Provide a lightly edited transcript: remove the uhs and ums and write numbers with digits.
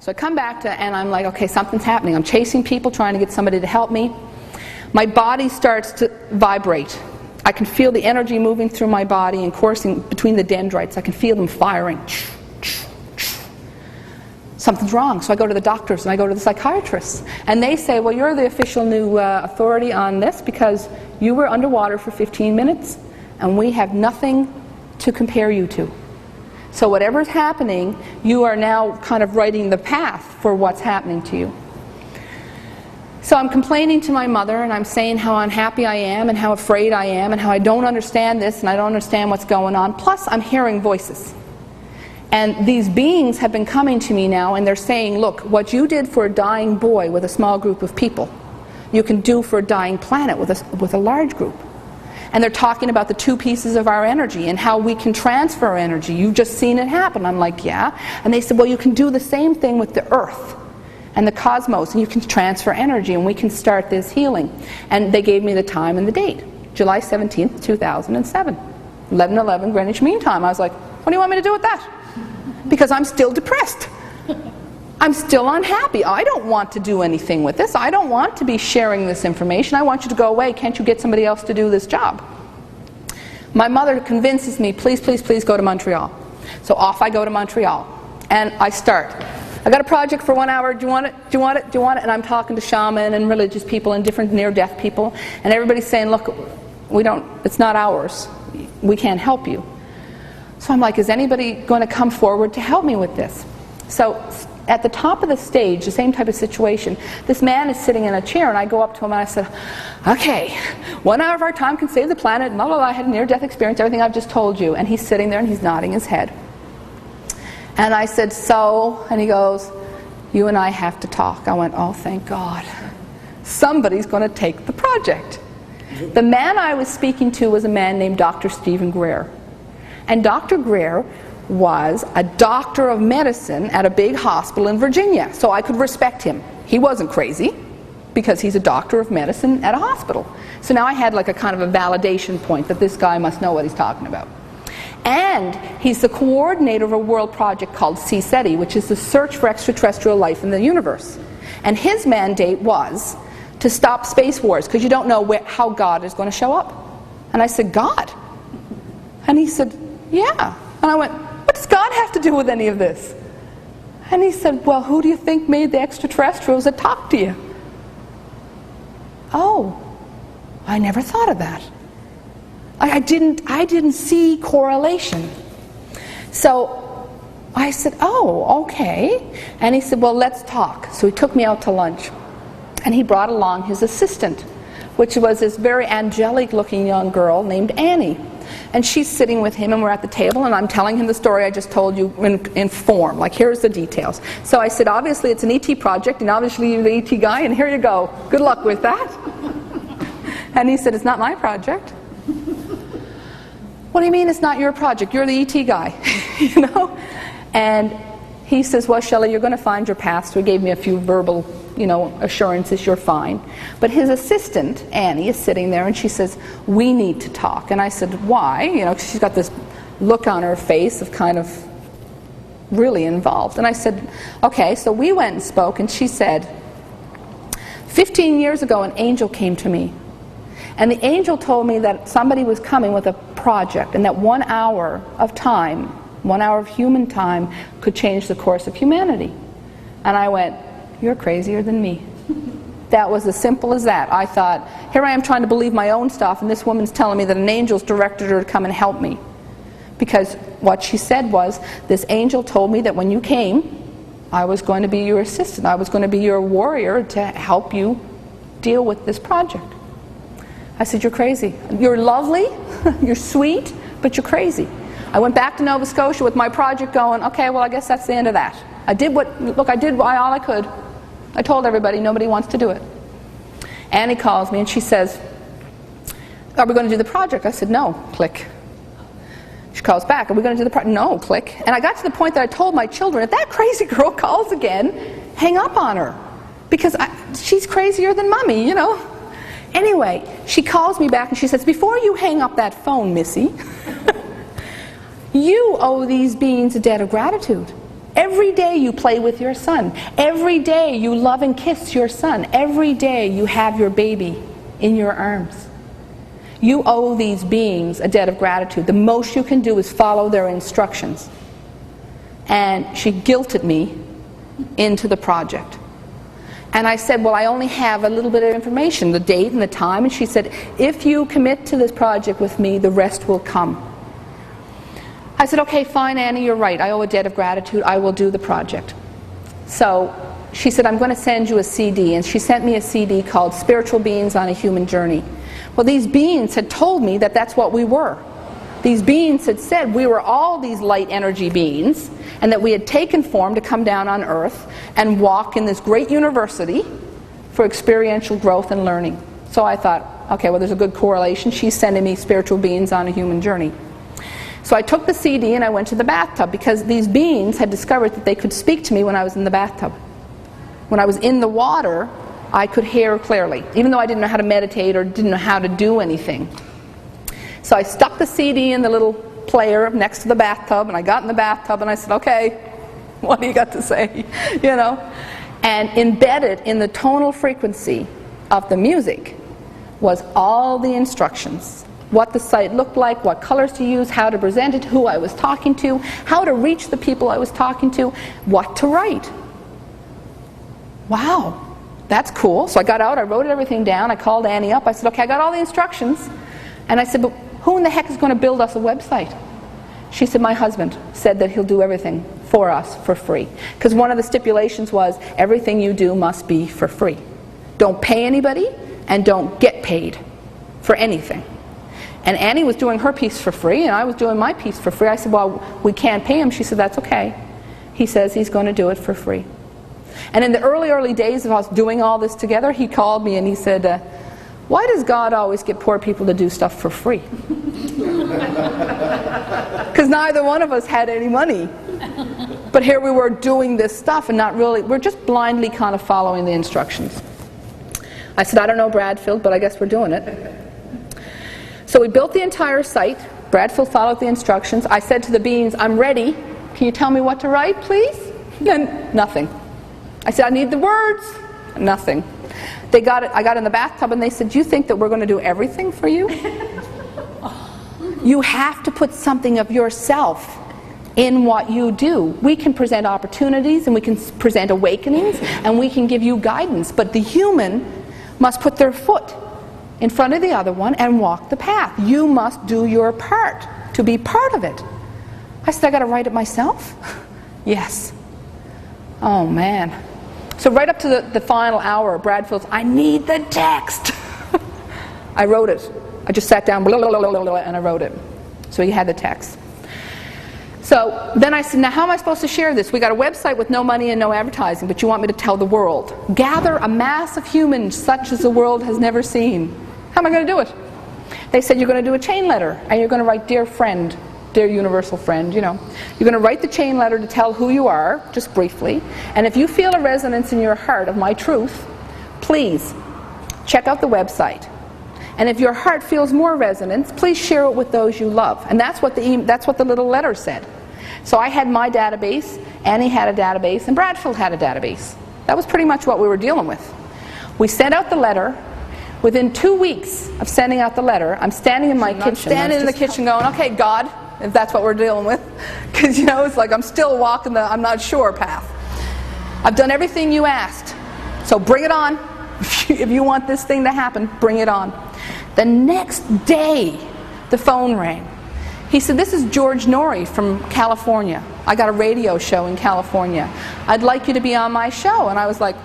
So I come back to, and I'm like, okay, something's happening. I'm chasing people, trying to get somebody to help me. My body starts to vibrate. I can feel the energy moving through my body and coursing between the dendrites. I can feel them firing. Something's wrong. So I go to the doctors and I go to the psychiatrists. And they say, well, you're the official new authority on this because you were underwater for 15 minutes and we have nothing to compare you to. So whatever's happening, you are now kind of writing the path for what's happening to you. So I'm complaining to my mother and I'm saying how unhappy I am and how afraid I am and how I don't understand this and I don't understand what's going on. Plus I'm hearing voices. And these beings have been coming to me now and they're saying, look, what you did for a dying boy with a small group of people, you can do for a dying planet with a large group. And they're talking about the two pieces of our energy and how we can transfer our energy. You've just seen it happen. I'm like, yeah. And they said, well, you can do the same thing with the earth and the cosmos, and you can transfer energy and we can start this healing. And they gave me the time and the date, July 17th, 2007, 11:11 Greenwich Mean Time. I was like, what do you want me to do with that? Because I'm still depressed. I'm still unhappy. I don't want to do anything with this. I don't want to be sharing this information. I want you to go away. Can't you get somebody else to do this job? My mother convinces me, please, please, please go to Montreal. So off I go to Montreal. And I start. I got a project for 1 hour. Do you want it? Do you want it? Do you want it? And I'm talking to shaman and religious people and different near-death people. And everybody's saying, look, it's not ours. We can't help you. So I'm like, is anybody going to come forward to help me with this? So at the top of the stage, the same type of situation, this man is sitting in a chair and I go up to him and I said, okay, 1 hour of our time can save the planet, blah, blah, blah. I had a near-death experience, everything I've just told you. And he's sitting there and he's nodding his head. And I said, so? And he goes, you and I have to talk. I went, oh, thank God. Somebody's going to take the project. The man I was speaking to was a man named Dr. Stephen Greer. And Dr. Greer was a doctor of medicine at a big hospital in Virginia, so I could respect him. He wasn't crazy because he's a doctor of medicine at a hospital. So now I had like a kind of a validation point that this guy must know what he's talking about. And he's the coordinator of a world project called SETI, which is the search for extraterrestrial life in the universe. And his mandate was to stop space wars because you don't know how God is going to show up. And I said, God? And he said, yeah. And I went, what does God have to do with any of this? And he said, well, who do you think made the extraterrestrials that talk to you? Oh, I never thought of that. I didn't see correlation. So I said, oh, okay. And he said, well, let's talk. So he took me out to lunch. And he brought along his assistant, which was this very angelic looking young girl named Annie. And she's sitting with him and we're at the table and I'm telling him the story I just told you in form, like here's the details. So I said, obviously it's an ET project and obviously you're the ET guy and here you go. Good luck with that. And he said, it's not my project. What do you mean it's not your project? You're the ET guy, you know? And he says, well, Shelley, you're going to find your path. So he gave me a few verbal, assurances, you're fine. But his assistant, Annie, is sitting there and she says, we need to talk. And I said, why? She's got this look on her face of kind of really involved. And I said, okay, so we went and spoke and she said, 15 years ago an angel came to me. And the angel told me that somebody was coming with a project and that 1 hour of time, 1 hour of human time, could change the course of humanity. And I went, you're crazier than me. That was as simple as that. I thought, here I am trying to believe my own stuff and this woman's telling me that an angel's directed her to come and help me. Because what she said was, this angel told me that when you came, I was going to be your assistant. I was going to be your warrior to help you deal with this project. I said, you're crazy. You're lovely, you're sweet, but you're crazy. I went back to Nova Scotia with my project going, okay, well, I guess that's the end of that. I did all I could. I told everybody, nobody wants to do it. Annie calls me and she says, are we going to do the project? I said, no, click. She calls back, are we going to do the project? No, click. And I got to the point that I told my children, if that crazy girl calls again, hang up on her. Because she's crazier than mommy, Anyway, she calls me back and she says, before you hang up that phone, Missy, you owe these beings a debt of gratitude. Every day you play with your son. Every day you love and kiss your son. Every day you have your baby in your arms. You owe these beings a debt of gratitude. The most you can do is follow their instructions. And she guilted me into the project. And I said, well, I only have a little bit of information, the date and the time. And she said, if you commit to this project with me, the rest will come. I said, okay, fine, Annie, you're right. I owe a debt of gratitude. I will do the project. So she said, I'm going to send you a CD. And she sent me a CD called Spiritual Beings on a Human Journey. Well, these beings had told me that that's what we were. These beings had said we were all these light energy beings, and that we had taken form to come down on Earth and walk in this great university for experiential growth and learning. So I thought, okay, well, there's a good correlation. She's sending me Spiritual Beings on a Human Journey. So I took the CD and I went to the bathtub, because these beings had discovered that they could speak to me when I was in the bathtub. When I was in the water, I could hear clearly, even though I didn't know how to meditate or didn't know how to do anything. So I stuck the CD in the little player next to the bathtub, and I got in the bathtub and I said, okay, what do you got to say? You know? And embedded in the tonal frequency of the music was all the instructions. What the site looked like, what colors to use, how to present it, who I was talking to, how to reach the people I was talking to, what to write. Wow, that's cool. So I got out, I wrote everything down, I called Annie up, I said, okay, I got all the instructions. And I said, but who in the heck is going to build us a website? She said, my husband said that he'll do everything for us for free. Because one of the stipulations was, everything you do must be for free. Don't pay anybody, and don't get paid for anything. And Annie was doing her piece for free, and I was doing my piece for free. I said, well, we can't pay him. She said, that's okay. He says he's going to do it for free. And in the early days of us doing all this together, he called me and he said, why does God always get poor people to do stuff for free? Because neither one of us had any money. But here we were doing this stuff and not really, we're just blindly kind of following the instructions. I said, I don't know, Bradfield, but I guess we're doing it. So we built the entire site. Bradfield followed the instructions. I said to the beings, I'm ready. Can you tell me what to write, please? And nothing. I said, I need the words. Nothing. They got it. I got in the bathtub and they said, do you think that we're going to do everything for you? You have to put something of yourself in what you do. We can present opportunities and we can present awakenings and we can give you guidance, but the human must put their foot in front of the other one and walk the path. You must do your part to be part of it. I said, I got to write it myself? Yes. Oh man. So right up to the final hour, Bradfield's, I need the text. I wrote it. I just sat down, blah, blah, blah, blah, blah, and I wrote it. So he had the text. So then I said, now how am I supposed to share this? We got a website with no money and no advertising, but you want me to tell the world. Gather a mass of humans such as the world has never seen. How am I going to do it? They said, you're going to do a chain letter, and you're going to write, dear friend, dear universal friend, you know. You're going to write the chain letter to tell who you are, just briefly. And if you feel a resonance in your heart of my truth, please check out the website. And if your heart feels more resonance, please share it with those you love. And that's what the little letter said. So I had my database, Annie had a database, and Bradfield had a database. That was pretty much what we were dealing with. We sent out the letter. Within 2 weeks of sending out the letter, I'm standing in my kitchen, standing in the kitchen going, okay, God, if that's what we're dealing with. Because, you know, it's like I'm still walking the I'm not sure path. I've done everything you asked. So bring it on. If you want this thing to happen, bring it on. The next day, the phone rang. He said, this is George Norrie from California. I got a radio show in California. I'd like you to be on my show. And I was like,